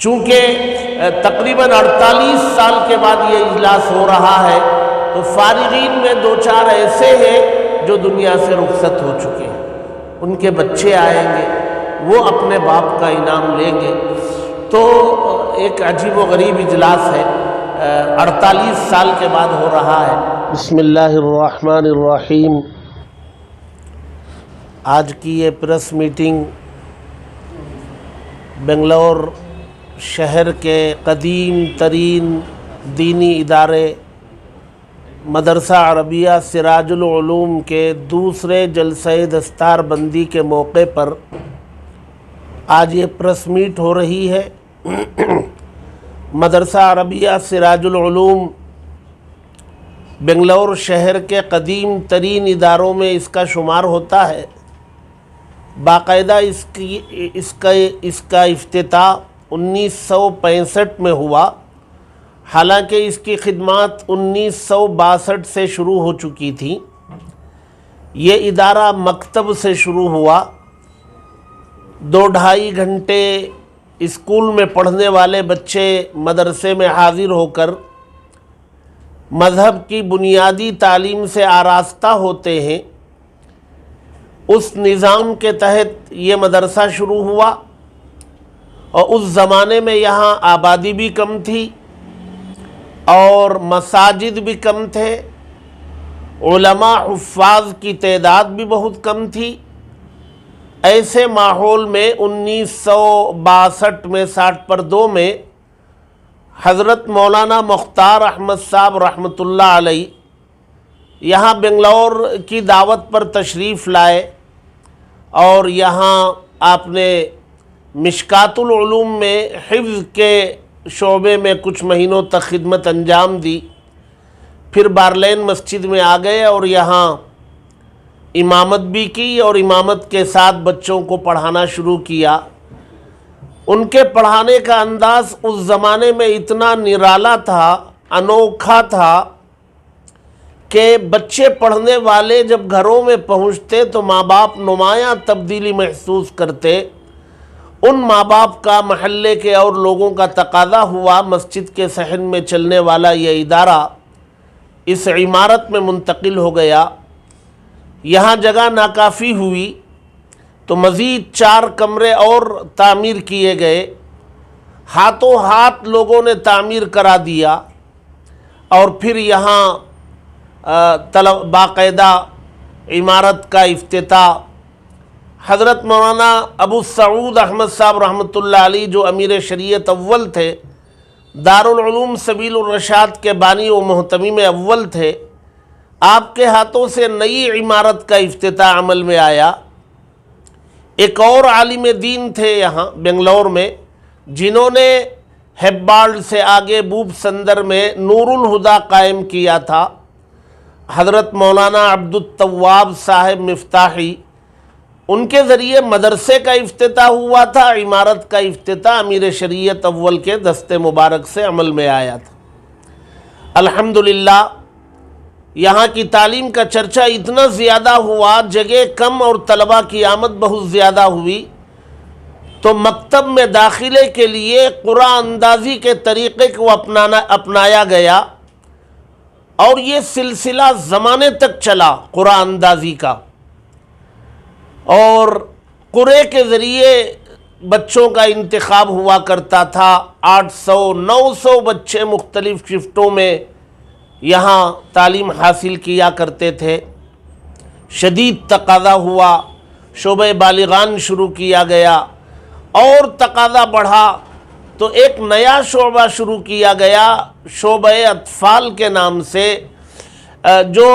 چونکہ تقریباً 48 سال کے بعد یہ اجلاس ہو رہا ہے، تو فارغین میں دو چار ایسے ہیں جو دنیا سے رخصت ہو چکے ہیں، ان کے بچے آئیں گے، وہ اپنے باپ کا انعام لیں گے۔ تو ایک عجیب و غریب اجلاس ہے، 48 سال کے بعد ہو رہا ہے۔ بسم اللہ الرحمن الرحیم۔ آج کی یہ پریس میٹنگ بنگلور شہر کے قدیم ترین دینی ادارے مدرسہ عربیہ سراج العلوم کے دوسرے جلسہ دستار بندی کے موقع پر آج یہ پریس میٹ ہو رہی ہے۔ مدرسہ عربیہ سراج العلوم بنگلور شہر کے قدیم ترین اداروں میں اس کا شمار ہوتا ہے۔ باقاعدہ اس کا افتتاح 1965 میں ہوا، حالانکہ اس کی خدمات 1962 سے شروع ہو چکی تھیں۔ یہ ادارہ مکتب سے شروع ہوا، 2-2.5 گھنٹے اسکول میں پڑھنے والے بچے مدرسے میں حاضر ہو کر مذہب کی بنیادی تعلیم سے آراستہ ہوتے ہیں۔ اس نظام کے تحت یہ مدرسہ شروع ہوا، اور اس زمانے میں یہاں آبادی بھی کم تھی اور مساجد بھی کم تھے، علماء حفاظ کی تعداد بھی بہت کم تھی۔ ایسے ماحول میں 1962 میں 60/2 میں حضرت مولانا مختار احمد صاحب رحمۃ اللہ علیہ یہاں بنگلور کی دعوت پر تشریف لائے، اور یہاں آپ نے مشکات العلوم میں حفظ کے شعبے میں کچھ مہینوں تک خدمت انجام دی۔ پھر بارلین مسجد میں آ گئے اور یہاں امامت بھی کی، اور امامت کے ساتھ بچوں کو پڑھانا شروع کیا۔ ان کے پڑھانے کا انداز اس زمانے میں اتنا نرالا تھا، انوکھا تھا، کہ بچے پڑھنے والے جب گھروں میں پہنچتے تو ماں باپ نمایاں تبدیلی محسوس کرتے۔ ان ماں باپ کا محلے کے اور لوگوں کا تقاضا ہوا، مسجد کے صحن میں چلنے والا یہ ادارہ اس عمارت میں منتقل ہو گیا۔ یہاں جگہ ناکافی ہوئی تو مزید 4 کمرے اور تعمیر کیے گئے، ہاتھوں ہاتھ لوگوں نے تعمیر کرا دیا، اور پھر یہاں باقاعدہ عمارت کا افتتاح حضرت مولانا ابو سعود احمد صاحب رحمۃ اللہ علیہ، جو امیر شریعت اول تھے، دارالعلوم سبیل الرشاد کے بانی و محتمیم اول تھے، آپ کے ہاتھوں سے نئی عمارت کا افتتاح عمل میں آیا۔ ایک اور عالم دین تھے یہاں بنگلور میں، جنہوں نے ہیبارڈ سے آگے بوب سندر میں نور الہدا قائم کیا تھا، حضرت مولانا عبد التواب صاحب مفتاحی۔ ان کے ذریعے مدرسے کا افتتاح ہوا تھا، عمارت کا افتتاح امیر شریعت اول کے دست مبارک سے عمل میں آیا تھا۔ الحمدللہ یہاں کی تعلیم کا چرچا اتنا زیادہ ہوا، جگہ کم اور طلباء کی آمد بہت زیادہ ہوئی، تو مکتب میں داخلے کے لیے قرآن اندازی کے طریقے کو اپنایا گیا، اور یہ سلسلہ زمانے تک چلا قرآن اندازی کا۔ اور قرے کے ذریعے بچوں کا انتخاب ہوا کرتا تھا، 800-900 بچے مختلف شفٹوں میں یہاں تعلیم حاصل کیا کرتے تھے۔ شدید تقاضا ہوا، شعبہ بالغان شروع کیا گیا، اور تقاضا بڑھا تو ایک نیا شعبہ شروع کیا گیا شعبہ اطفال کے نام سے، جو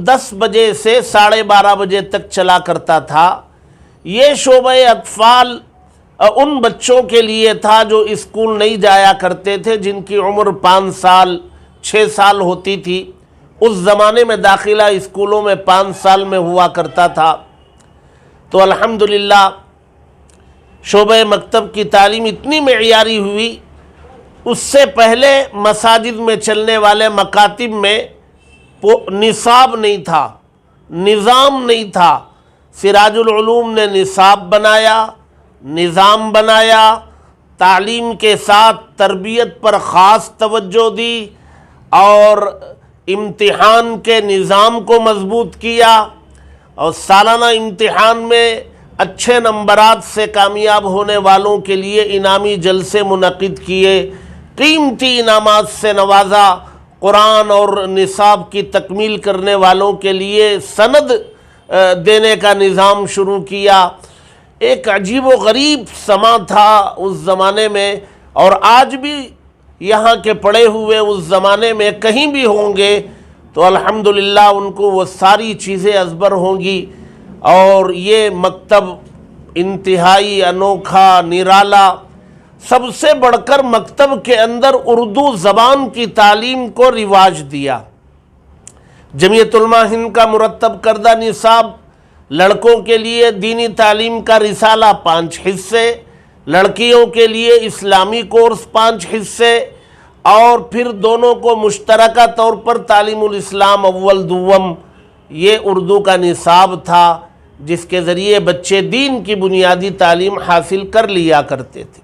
10 بجے سے 12:30 بجے تک چلا کرتا تھا۔ یہ شعبہ اطفال ان بچوں کے لیے تھا جو اسکول نہیں جایا کرتے تھے، جن کی عمر 5 سال 6 سال ہوتی تھی۔ اس زمانے میں داخلہ اسکولوں میں 5 سال میں ہوا کرتا تھا۔ تو الحمدللہ شعبہ مکتب کی تعلیم اتنی معیاری ہوئی، اس سے پہلے مساجد میں چلنے والے مکاتب میں نصاب نہیں تھا، نظام نہیں تھا۔ سراج العلوم نے نصاب بنایا، نظام بنایا، تعلیم کے ساتھ تربیت پر خاص توجہ دی اور امتحان کے نظام کو مضبوط کیا، اور سالانہ امتحان میں اچھے نمبرات سے کامیاب ہونے والوں کے لیے انعامی جلسے منعقد کیے، قیمتی انعامات سے نوازا، قرآن اور نصاب کی تکمیل کرنے والوں کے لیے سند دینے کا نظام شروع کیا۔ ایک عجیب و غریب سما تھا اس زمانے میں، اور آج بھی یہاں کے پڑھے ہوئے اس زمانے میں کہیں بھی ہوں گے تو الحمدللہ ان کو وہ ساری چیزیں ازبر ہوں گی۔ اور یہ مکتب انتہائی انوکھا، نرالا، سب سے بڑھ کر مکتب کے اندر اردو زبان کی تعلیم کو رواج دیا۔ جمعیت علماء ہند کا مرتب کردہ نصاب لڑکوں کے لیے دینی تعلیم کا رسالہ 5 حصے، لڑکیوں کے لیے اسلامی کورس 5 حصے، اور پھر دونوں کو مشترکہ طور پر تعلیم الاسلام اول دوم، یہ اردو کا نصاب تھا جس کے ذریعے بچے دین کی بنیادی تعلیم حاصل کر لیا کرتے تھے۔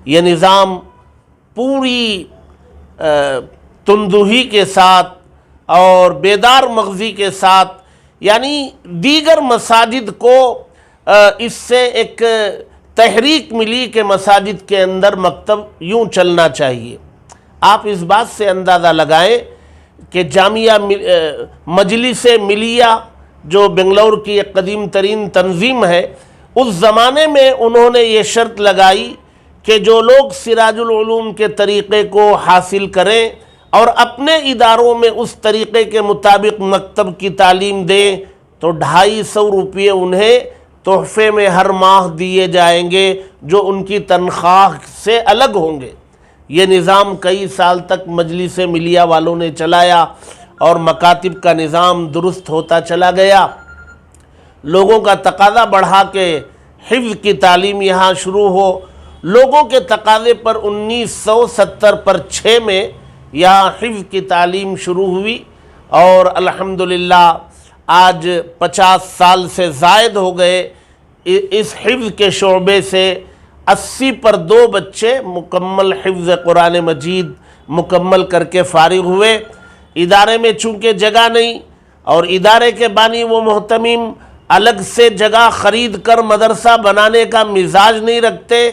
یہ نظام پوری تندہی کے ساتھ اور بیدار مغزی کے ساتھ، یعنی دیگر مساجد کو اس سے ایک تحریک ملی کہ مساجد کے اندر مکتب یوں چلنا چاہیے۔ آپ اس بات سے اندازہ لگائیں کہ جامعہ مجلس ملیہ جو بنگلور کی ایک قدیم ترین تنظیم ہے، اس زمانے میں انہوں نے یہ شرط لگائی کہ جو لوگ سراج العلوم کے طریقے کو حاصل کریں اور اپنے اداروں میں اس طریقے کے مطابق مکتب کی تعلیم دیں تو 250 روپے انہیں تحفے میں ہر ماہ دیے جائیں گے، جو ان کی تنخواہ سے الگ ہوں گے۔ یہ نظام کئی سال تک مجلس ملیہ والوں نے چلایا اور مکاتب کا نظام درست ہوتا چلا گیا۔ لوگوں کا تقاضا بڑھا کہ حفظ کی تعلیم یہاں شروع ہو۔ لوگوں کے تقاضے پر 1970 میں یہاں حفظ کی تعلیم شروع ہوئی، اور الحمدللہ آج 50 سال سے زائد ہو گئے اس حفظ کے شعبے سے 80 پر 2 بچے مکمل حفظ قرآن مجید مکمل کر کے فارغ ہوئے۔ ادارے میں چونکہ جگہ نہیں اور ادارے کے بانی و محتمم الگ سے جگہ خرید کر مدرسہ بنانے کا مزاج نہیں رکھتے،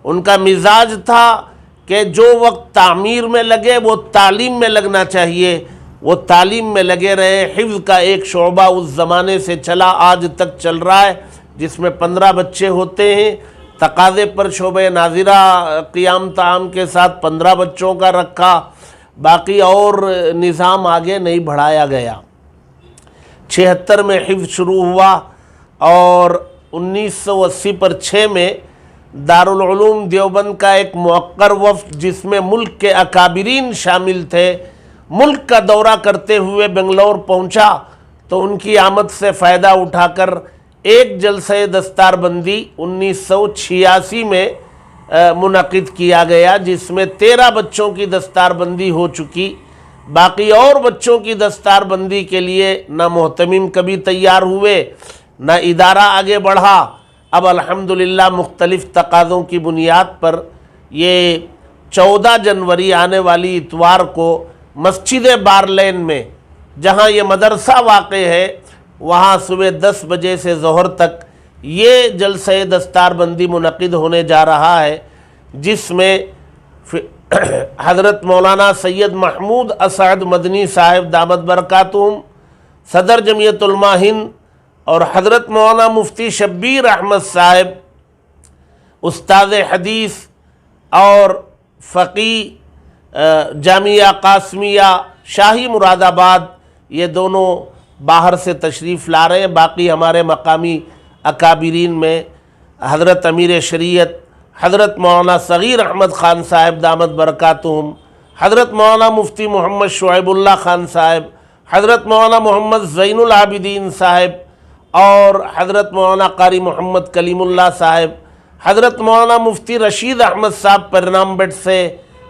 ان کا مزاج تھا کہ جو وقت تعمیر میں لگے وہ تعلیم میں لگنا چاہیے، وہ تعلیم میں لگے رہے۔ حفظ کا ایک شعبہ اس زمانے سے چلا، آج تک چل رہا ہے، جس میں 15 بچے ہوتے ہیں۔ تقاضے پر شعبہ ناظرہ قیام طعام کے ساتھ 15 بچوں کا رکھا، باقی اور نظام آگے نہیں بڑھایا گیا۔ 76 میں حفظ شروع ہوا، اور 1980 پر 6 میں دارالعلوم دیوبند کا ایک موقر وفد جس میں ملک کے اکابرین شامل تھے، ملک کا دورہ کرتے ہوئے بنگلور پہنچا، تو ان کی آمد سے فائدہ اٹھا کر ایک جلسہ دستار بندی 1986 میں منعقد کیا گیا، جس میں 13 بچوں کی دستار بندی ہو چکی۔ باقی اور بچوں کی دستار بندی کے لیے نہ محتمم کبھی تیار ہوئے، نہ ادارہ آگے بڑھا۔ اب الحمدللہ مختلف تقاضوں کی بنیاد پر یہ 14 جنوری آنے والی اتوار کو مسجد بارلین میں، جہاں یہ مدرسہ واقع ہے، وہاں صبح 10 بجے سے ظہر تک یہ جلسہ دستار بندی منعقد ہونے جا رہا ہے، جس میں حضرت مولانا سید محمود اسعد مدنی صاحب دامت برکاتہم، صدر جمعیت علماء ہند، اور حضرت مولانا مفتی شبیر احمد صاحب، استاد حدیث اور فقی جامعہ قاسمیہ شاہی مراد آباد، یہ دونوں باہر سے تشریف لا رہے ہیں۔ باقی ہمارے مقامی اکابرین میں حضرت امیر شریعت حضرت مولانا صغیر احمد خان صاحب دامت برکاتہم، حضرت مولانا مفتی محمد شعیب اللہ خان صاحب، حضرت مولانا محمد زین العابدین صاحب، اور حضرت مولانا قاری محمد کلیم اللہ صاحب، حضرت مولانا مفتی رشید احمد صاحب پرنام بٹ سے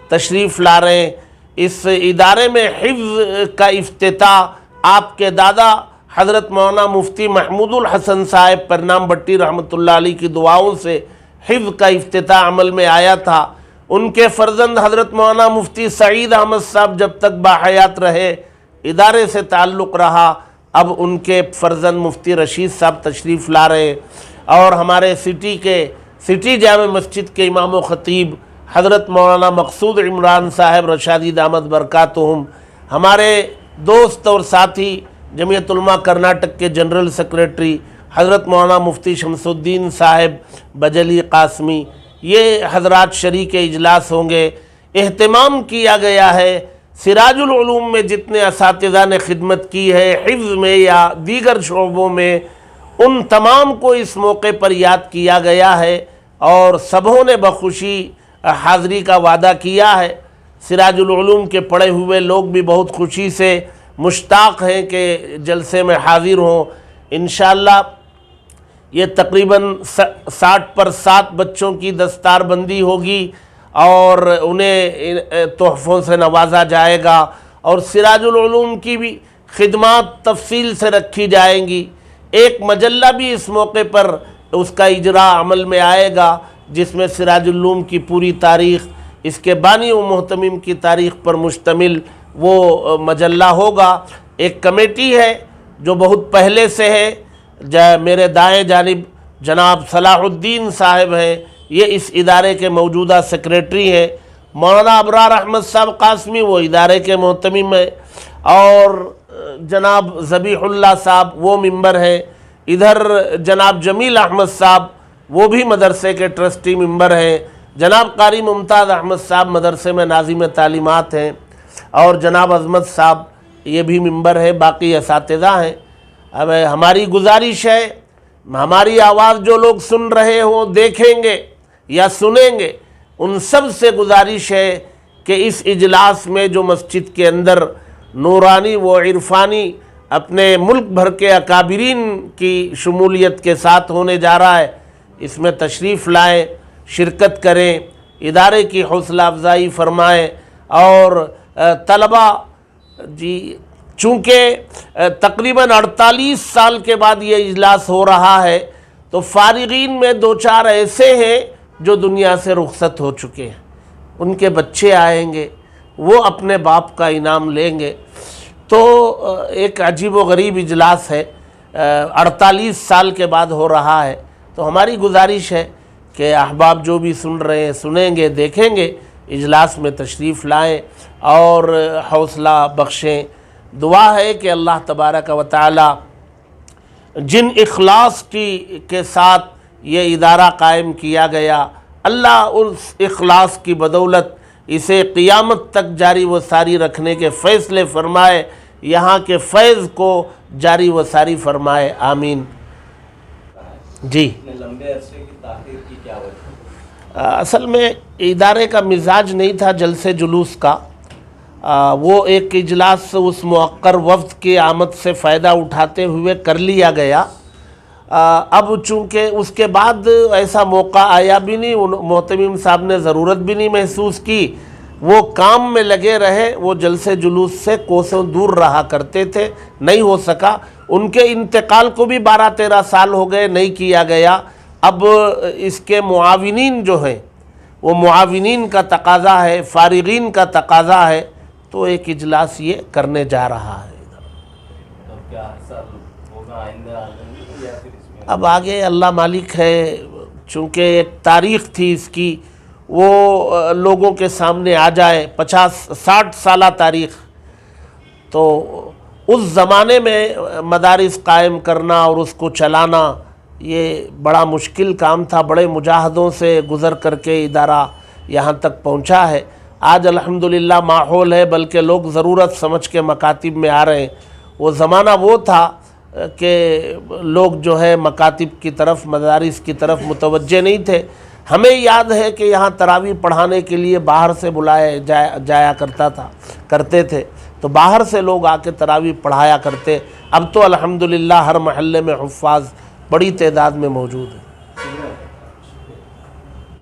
تشریف لا رہے ہیں۔ اس ادارے میں حفظ کا افتتاح آپ کے دادا حضرت مولانا مفتی محمود الحسن صاحب پرنام بٹی رحمۃ اللہ علیہ کی دعاؤں سے حفظ کا افتتاح عمل میں آیا تھا۔ ان کے فرزند حضرت مولانا مفتی سعید احمد صاحب جب تک باحیات رہے ادارے سے تعلق رہا، اب ان کے فرزند مفتی رشید صاحب تشریف لا رہے، اور ہمارے سٹی جامع مسجد کے امام و خطیب حضرت مولانا مقصود عمران صاحب رشادی دامت برکاتہم، ہمارے دوست اور ساتھی جمعیت علماء کرناٹک کے جنرل سیکریٹری حضرت مولانا مفتی شمس الدین صاحب بجلی قاسمی، یہ حضرات شریک اجلاس ہوں گے۔ اہتمام کیا گیا ہے، سراج العلوم میں جتنے اساتذہ نے خدمت کی ہے حفظ میں یا دیگر شعبوں میں، ان تمام کو اس موقع پر یاد کیا گیا ہے، اور سبوں نے بخوشی حاضری کا وعدہ کیا ہے۔ سراج العلوم کے پڑھے ہوئے لوگ بھی بہت خوشی سے مشتاق ہیں کہ جلسے میں حاضر ہوں۔ انشاءاللہ یہ تقریباً 60% بچوں کی دستار بندی ہوگی اور انہیں تحفوں سے نوازا جائے گا، اور سراج العلوم کی بھی خدمات تفصیل سے رکھی جائیں گی۔ ایک مجلہ بھی اس موقع پر اس کا اجراء عمل میں آئے گا، جس میں سراج العلوم کی پوری تاریخ، اس کے بانی و محتمم کی تاریخ پر مشتمل وہ مجلہ ہوگا۔ ایک کمیٹی ہے جو بہت پہلے سے ہے، میرے دائیں جانب جناب صلاح الدین صاحب ہیں، یہ اس ادارے کے موجودہ سیکریٹری ہیں۔ مولانا ابرار احمد صاحب قاسمی وہ ادارے کے محتمم ہیں، اور جناب ذبیح اللہ صاحب وہ ممبر ہیں۔ ادھر جناب جمیل احمد صاحب وہ بھی مدرسے کے ٹرسٹی ممبر ہیں۔ جناب قاری ممتاز احمد صاحب مدرسے میں ناظم تعلیمات ہیں، اور جناب عظمت صاحب یہ بھی ممبر ہے، باقی اساتذہ ہیں۔ اب ہماری گزارش ہے، ہماری آواز جو لوگ سن رہے ہوں، دیکھیں گے یا سنیں گے، ان سب سے گزارش ہے کہ اس اجلاس میں جو مسجد کے اندر نورانی و عرفانی اپنے ملک بھر کے اکابرین کی شمولیت کے ساتھ ہونے جا رہا ہے، اس میں تشریف لائیں، شرکت کریں، ادارے کی حوصلہ افزائی فرمائیں، اور طلبہ چونکہ تقریباً 48 سال کے بعد یہ اجلاس ہو رہا ہے، تو فارغین میں 2-4 ایسے ہیں جو دنیا سے رخصت ہو چکے ہیں، ان کے بچے آئیں گے، وہ اپنے باپ کا انعام لیں گے۔ تو ایک عجیب و غریب اجلاس ہے، 48 سال کے بعد ہو رہا ہے۔ تو ہماری گزارش ہے کہ احباب جو بھی سن رہے ہیں، سنیں گے، دیکھیں گے، اجلاس میں تشریف لائیں اور حوصلہ بخشیں۔ دعا ہے کہ اللہ تبارک و تعالی جن اخلاص کے ساتھ یہ ادارہ قائم کیا گیا، اللہ اس اخلاص کی بدولت اسے قیامت تک جاری و ساری رکھنے کے فیصلے فرمائے، یہاں کے فیض کو جاری و ساری فرمائے، آمین۔ جی، لمبے عرصے کی تاخیر کی کیا وجہ؟ اصل میں ادارے کا مزاج نہیں تھا جلسے جلوس کا، وہ ایک اجلاس اس موقر وفد کی آمد سے فائدہ اٹھاتے ہوئے کر لیا گیا۔ اب چونکہ اس کے بعد ایسا موقع آیا بھی نہیں، محتمم صاحب نے ضرورت بھی نہیں محسوس کی، وہ کام میں لگے رہے، وہ جلسے جلوس سے کوسوں دور رہا کرتے تھے، نہیں ہو سکا۔ ان کے انتقال کو بھی 12-13 سال ہو گئے، نہیں کیا گیا۔ اب اس کے معاونین جو ہیں، وہ معاونین کا تقاضا ہے، فارغین کا تقاضا ہے، تو ایک اجلاس یہ کرنے جا رہا ہے۔ اب کیا ہر سال ہوگا آئندہ یا پھر اس میں؟ اب آگے اللہ مالک ہے، چونکہ ایک تاریخ تھی اس کی، وہ لوگوں کے سامنے آ جائے، 50-60 سالہ تاریخ۔ تو اس زمانے میں مدارس قائم کرنا اور اس کو چلانا یہ بڑا مشکل کام تھا، بڑے مجاہدوں سے گزر کر کے ادارہ یہاں تک پہنچا ہے۔ آج الحمدللہ ماحول ہے، بلکہ لوگ ضرورت سمجھ کے مکاتب میں آ رہے ہیں۔ وہ زمانہ وہ تھا کہ لوگ جو ہے مکاتب کی طرف، مدارس کی طرف متوجہ نہیں تھے۔ ہمیں یاد ہے کہ یہاں تراویح پڑھانے کے لیے باہر سے بلائے جایا کرتے تھے، تو باہر سے لوگ آ کے تراویح پڑھایا کرتے۔ اب تو الحمدللہ ہر محلے میں حفاظ بڑی تعداد میں موجود ہیں۔